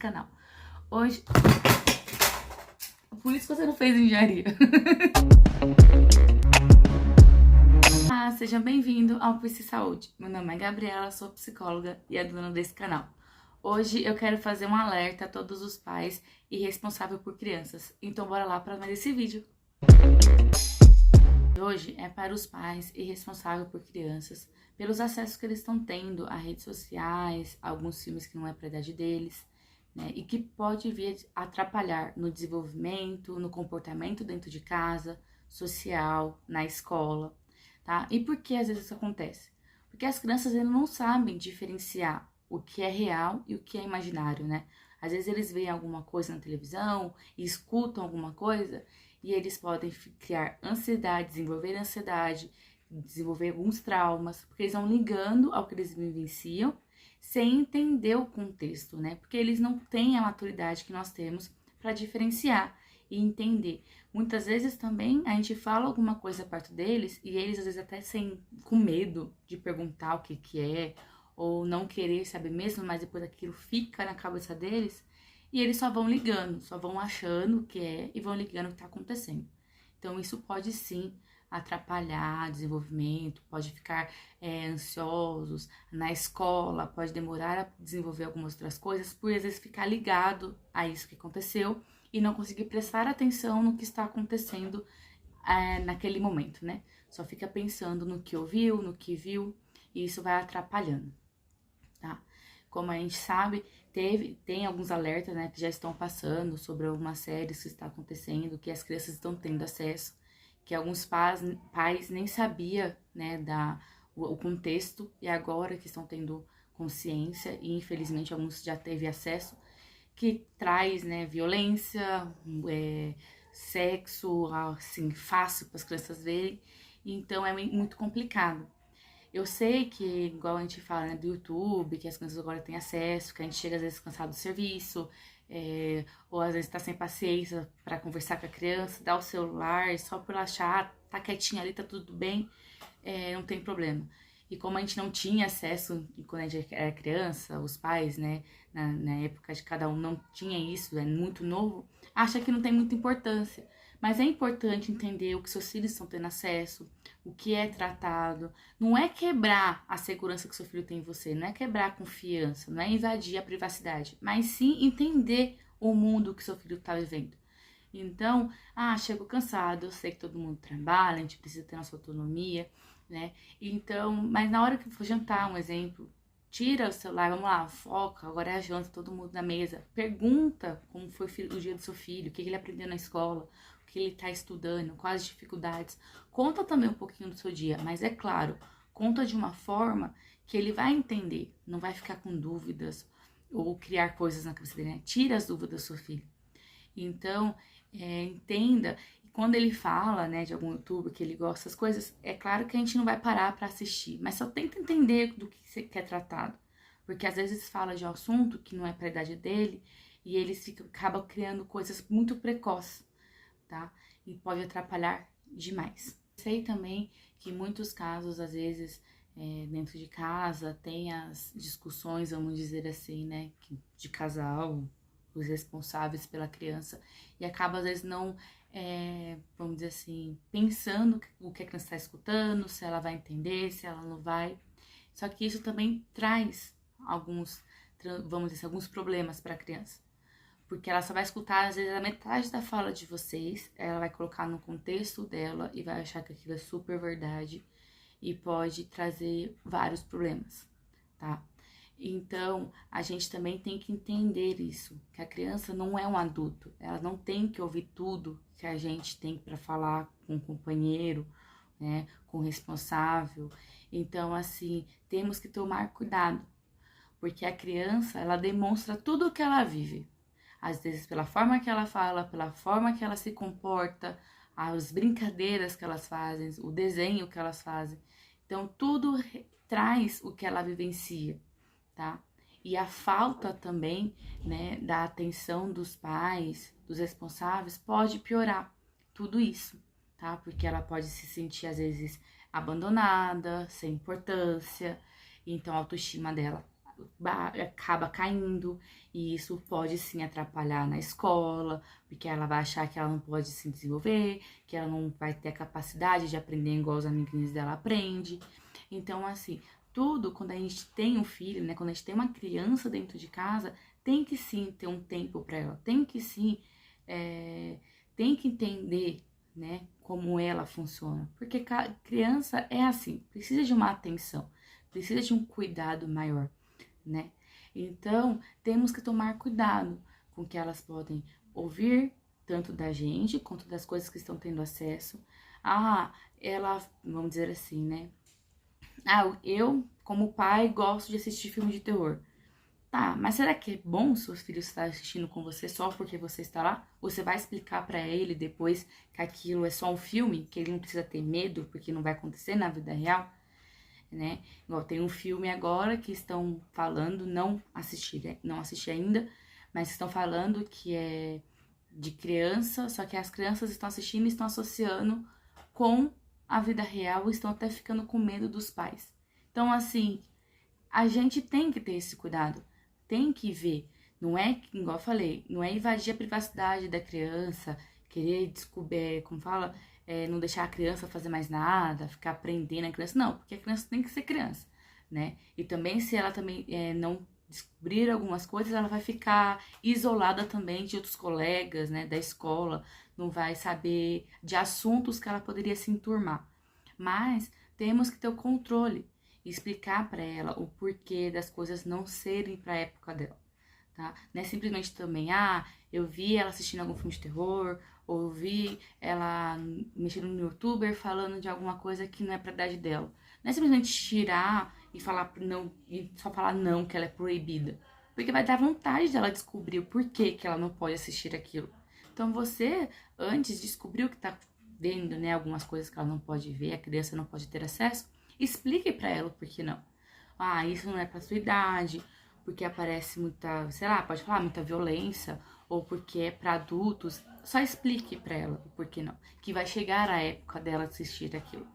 canal. Hoje... Por isso que você não fez engenharia. Seja bem-vindo ao PC Saúde. Meu nome é Gabriela, sou psicóloga e a dona desse canal. Hoje eu quero fazer um alerta a todos os pais e responsáveis por crianças. Então bora lá para ver esse vídeo. Hoje é para os pais e responsáveis por crianças, pelos acessos que eles estão tendo a redes sociais, alguns filmes que não é para a idade deles, né, e que pode vir atrapalhar no desenvolvimento, no comportamento dentro de casa, social, na escola, tá? E por que às vezes isso acontece? Porque as crianças ainda não sabem diferenciar o que é real e o que é imaginário, né? Às vezes eles veem alguma coisa na televisão, escutam alguma coisa e eles podem criar ansiedade, desenvolver alguns traumas, porque eles vão ligando ao que eles vivenciam sem entender o contexto, né? Porque eles não têm a maturidade que nós temos para diferenciar e entender. Muitas vezes também a gente fala alguma coisa perto deles e eles às vezes até com medo de perguntar o que é ou não querer saber mesmo, mas depois aquilo fica na cabeça deles e eles só vão ligando, só vão achando o que é e vão ligando o que está acontecendo. Então isso pode sim atrapalhar o desenvolvimento, pode ficar ansiosos na escola, pode demorar a desenvolver algumas outras coisas, por às vezes ficar ligado a isso que aconteceu e não conseguir prestar atenção no que está acontecendo naquele momento, né? Só fica pensando no que ouviu, no que viu, e isso vai atrapalhando, tá? Como a gente sabe, tem alguns alertas, né, que já estão passando sobre algumas séries que está acontecendo, que as crianças estão tendo acesso, que alguns pais nem sabiam, né, o contexto, e agora que estão tendo consciência, e infelizmente alguns já teve acesso, que traz, né, violência, sexo, assim, fácil para as crianças verem, então é muito complicado. Eu sei que, igual a gente fala, né, do YouTube, que as crianças agora têm acesso, que a gente chega às vezes cansado do serviço, ou às vezes tá sem paciência para conversar com a criança, dá o celular, só por achar, tá quietinha ali, tá tudo bem, não tem problema. E como a gente não tinha acesso quando a gente era criança, os pais, né, na época de cada um não tinha isso, é muito novo, acha que não tem muita importância. Mas é importante entender o que seus filhos estão tendo acesso, o que é tratado. Não é quebrar a segurança que seu filho tem em você, não é quebrar a confiança, não é invadir a privacidade, mas sim entender o mundo que seu filho está vivendo. Então, chego cansado, eu sei que todo mundo trabalha, a gente precisa ter nossa autonomia, né? Então, mas na hora que for jantar, um exemplo, tira o celular, vamos lá, foca, agora é a janta, todo mundo na mesa. Pergunta como foi o dia do seu filho, o que ele aprendeu na escola, o que ele está estudando, quais as dificuldades. Conta também um pouquinho do seu dia, mas é claro, conta de uma forma que ele vai entender, não vai ficar com dúvidas ou criar coisas na cabeça dele, né? Tira as dúvidas do seu filho. Então, entenda, quando ele fala, né, de algum youtuber que ele gosta dessas coisas, é claro que a gente não vai parar para assistir, mas só tenta entender do que é tratado, porque às vezes fala de um assunto que não é para a idade dele e eles acabam criando coisas muito precoces, tá? E pode atrapalhar demais. Sei também que em muitos casos, às vezes, dentro de casa, tem as discussões, vamos dizer assim, né, de casal, os responsáveis pela criança, e acaba às vezes não, vamos dizer assim, pensando o que a criança está escutando, se ela vai entender, se ela não vai. Só que isso também traz vamos dizer assim, alguns problemas para a criança, porque ela só vai escutar às vezes a metade da fala de vocês, ela vai colocar no contexto dela e vai achar que aquilo é super verdade e pode trazer vários problemas, tá? Então, a gente também tem que entender isso, que a criança não é um adulto, ela não tem que ouvir tudo que a gente tem para falar com o companheiro, né, com o responsável. Então, assim, temos que tomar cuidado, porque a criança, ela demonstra tudo o que ela vive, às vezes pela forma que ela fala, pela forma que ela se comporta, as brincadeiras que elas fazem, o desenho que elas fazem. Então, tudo traz o que ela vivencia, tá? E a falta também, né, da atenção dos pais, dos responsáveis, pode piorar tudo isso, tá? Porque ela pode se sentir, às vezes, abandonada, sem importância, então a autoestima dela acaba caindo, e isso pode sim atrapalhar na escola, porque ela vai achar que ela não pode se desenvolver, que ela não vai ter a capacidade de aprender igual os amiguinhos dela aprendem. Então, assim, tudo, quando a gente tem um filho, né, quando a gente tem uma criança dentro de casa, tem que sim ter um tempo para ela, tem que sim, tem que entender, né, como ela funciona, porque criança é assim, precisa de uma atenção, precisa de um cuidado maior, né? Então, temos que tomar cuidado com o que elas podem ouvir, tanto da gente quanto das coisas que estão tendo acesso. Ah, ela, vamos dizer assim, né? Ah, eu, como pai, gosto de assistir filme de terror. Tá, mas será que é bom seus filhos estar assistindo com você só porque você está lá? Você vai explicar pra ele depois que aquilo é só um filme, que ele não precisa ter medo porque não vai acontecer na vida real, né? Igual tem um filme agora que estão falando, não assisti ainda, mas estão falando que é de criança, só que as crianças estão assistindo e estão associando com a vida real e estão até ficando com medo dos pais. Então, assim, a gente tem que ter esse cuidado, tem que ver. Não é, igual eu falei, não é invadir a privacidade da criança, querer descobrir, como fala, não deixar a criança fazer mais nada, ficar prendendo a criança. Não, porque a criança tem que ser criança, né? E também, se ela também não descobrir algumas coisas, ela vai ficar isolada também de outros colegas, né, da escola, não vai saber de assuntos que ela poderia se enturmar. Mas temos que ter o controle e explicar para ela o porquê das coisas não serem para a época dela, tá? Não é simplesmente também, eu vi ela assistindo algum filme de terror, ou eu vi ela mexendo no YouTuber falando de alguma coisa que não é pra idade dela. Não é simplesmente tirar e falar não, e só falar não, que ela é proibida. Porque vai dar vontade dela descobrir o porquê que ela não pode assistir aquilo. Então você, antes, descobriu que tá vendo, né, algumas coisas que ela não pode ver, a criança não pode ter acesso, explique pra ela o porquê não. Isso não é pra sua idade, porque aparece muita, sei lá, pode falar, muita violência, ou porque é pra adultos. Só explique pra ela o porquê não. Que vai chegar a época dela assistir aquilo,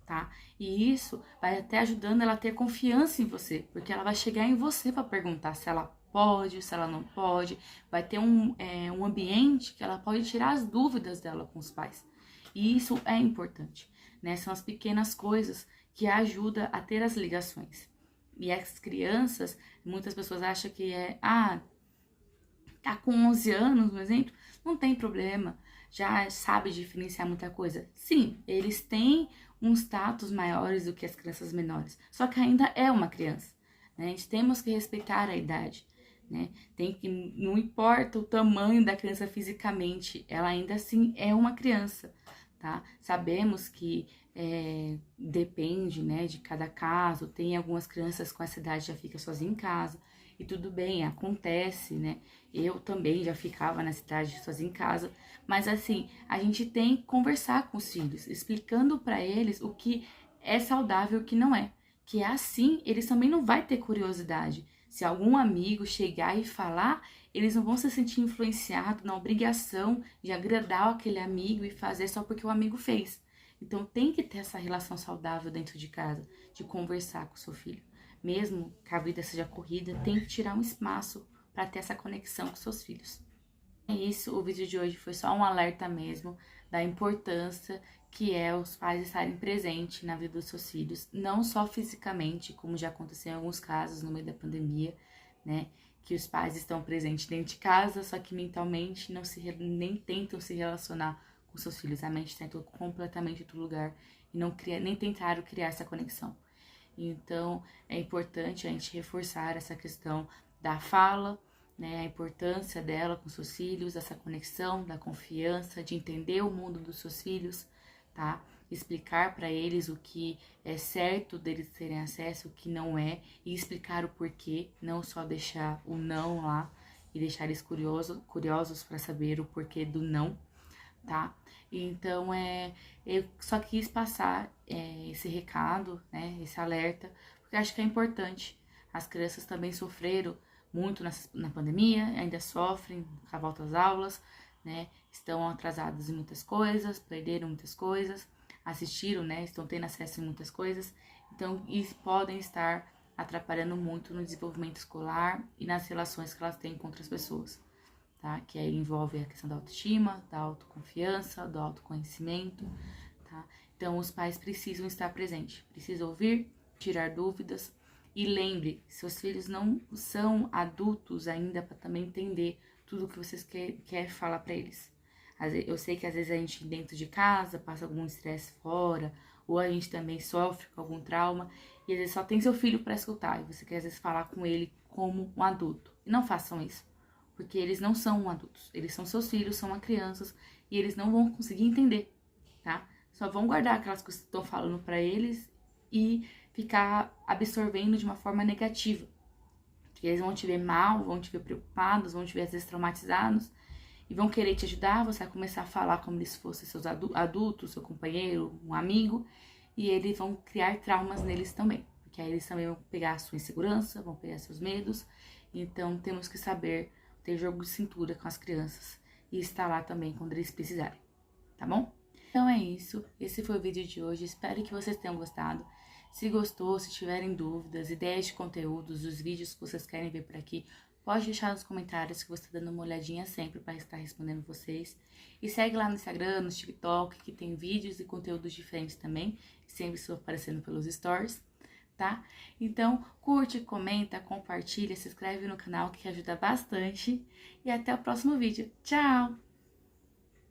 tá? E isso vai até ajudando ela a ter confiança em você, porque ela vai chegar em você pra perguntar se ela pode, se ela não pode. Vai ter um ambiente que ela pode tirar as dúvidas dela com os pais. E isso é importante, né? São as pequenas coisas que ajudam a ter as ligações. E as crianças, muitas pessoas acham que tá com 11 anos, por exemplo, não tem problema, já sabe diferenciar muita coisa. Sim, eles têm um status maiores do que as crianças menores, só que ainda é uma criança, né? A gente temos que respeitar a idade, né? Não importa o tamanho da criança fisicamente, ela ainda assim é uma criança, tá? Sabemos que depende, né, de cada caso. Tem algumas crianças com essa idade já fica sozinha em casa e tudo bem, acontece, né? Eu também já ficava nessa idade sozinha em casa, mas assim, a gente tem que conversar com os filhos, explicando para eles o que é saudável e o que não é. Que é assim, eles também não vai ter curiosidade. Se algum amigo chegar e falar, eles não vão se sentir influenciados na obrigação de agradar aquele amigo e fazer só porque o amigo fez. Então tem que ter essa relação saudável dentro de casa, de conversar com o seu filho. Mesmo que a vida seja corrida, tem que tirar um espaço para ter essa conexão com seus filhos. É isso, o vídeo de hoje foi só um alerta mesmo da importância que é os pais estarem presentes na vida dos seus filhos, não só fisicamente, como já aconteceu em alguns casos no meio da pandemia, né? Que os pais estão presentes dentro de casa, só que mentalmente nem tentam se relacionar com seus filhos. A mente está completamente em outro lugar e nem tentaram criar essa conexão. Então, é importante a gente reforçar essa questão da fala, né, a importância dela com seus filhos, essa conexão, da confiança, de entender o mundo dos seus filhos, tá? Explicar para eles o que é certo deles terem acesso, o que não é, e explicar o porquê, não só deixar o não lá e deixar eles curiosos para saber o porquê do não, tá? Então, eu só quis passar esse recado, né, esse alerta, porque acho que é importante. As crianças também sofreram muito na pandemia, ainda sofrem com a volta às aulas, né, estão atrasadas em muitas coisas, perderam muitas coisas, assistiram, né, estão tendo acesso a muitas coisas, então, e podem estar atrapalhando muito no desenvolvimento escolar e nas relações que elas têm com outras pessoas, tá? Que aí envolve a questão da autoestima, da autoconfiança, do autoconhecimento, tá? Então, os pais precisam estar presentes, precisam ouvir, tirar dúvidas. E lembre, seus filhos não são adultos ainda para também entender tudo que vocês quer falar para eles. Eu sei que às vezes a gente dentro de casa passa algum estresse fora, ou a gente também sofre com algum trauma, e às vezes só tem seu filho para escutar, e você quer às vezes falar com ele como um adulto. E não façam isso, porque eles não são adultos, eles são seus filhos, são crianças, e eles não vão conseguir entender, tá? Só vão guardar aquelas coisas que estão falando para eles e ficar absorvendo de uma forma negativa. Porque eles vão te ver mal, vão te ver preocupados, vão te ver às vezes traumatizados e vão querer te ajudar. Você vai começar a falar como se fossem seus adultos, seu companheiro, um amigo, e eles vão criar traumas neles também. Porque aí eles também vão pegar a sua insegurança, vão pegar seus medos. Então temos que saber ter jogo de cintura com as crianças e estar lá também quando eles precisarem, tá bom? Então é isso, esse foi o vídeo de hoje, espero que vocês tenham gostado. Se gostou, se tiverem dúvidas, ideias de conteúdos, dos vídeos que vocês querem ver por aqui, pode deixar nos comentários que eu vou estar dando uma olhadinha sempre para estar respondendo vocês. E segue lá no Instagram, no TikTok, que tem vídeos e conteúdos diferentes também, que sempre estou aparecendo pelos stories, tá? Então, curte, comenta, compartilha, se inscreve no canal que ajuda bastante. E até o próximo vídeo. Tchau!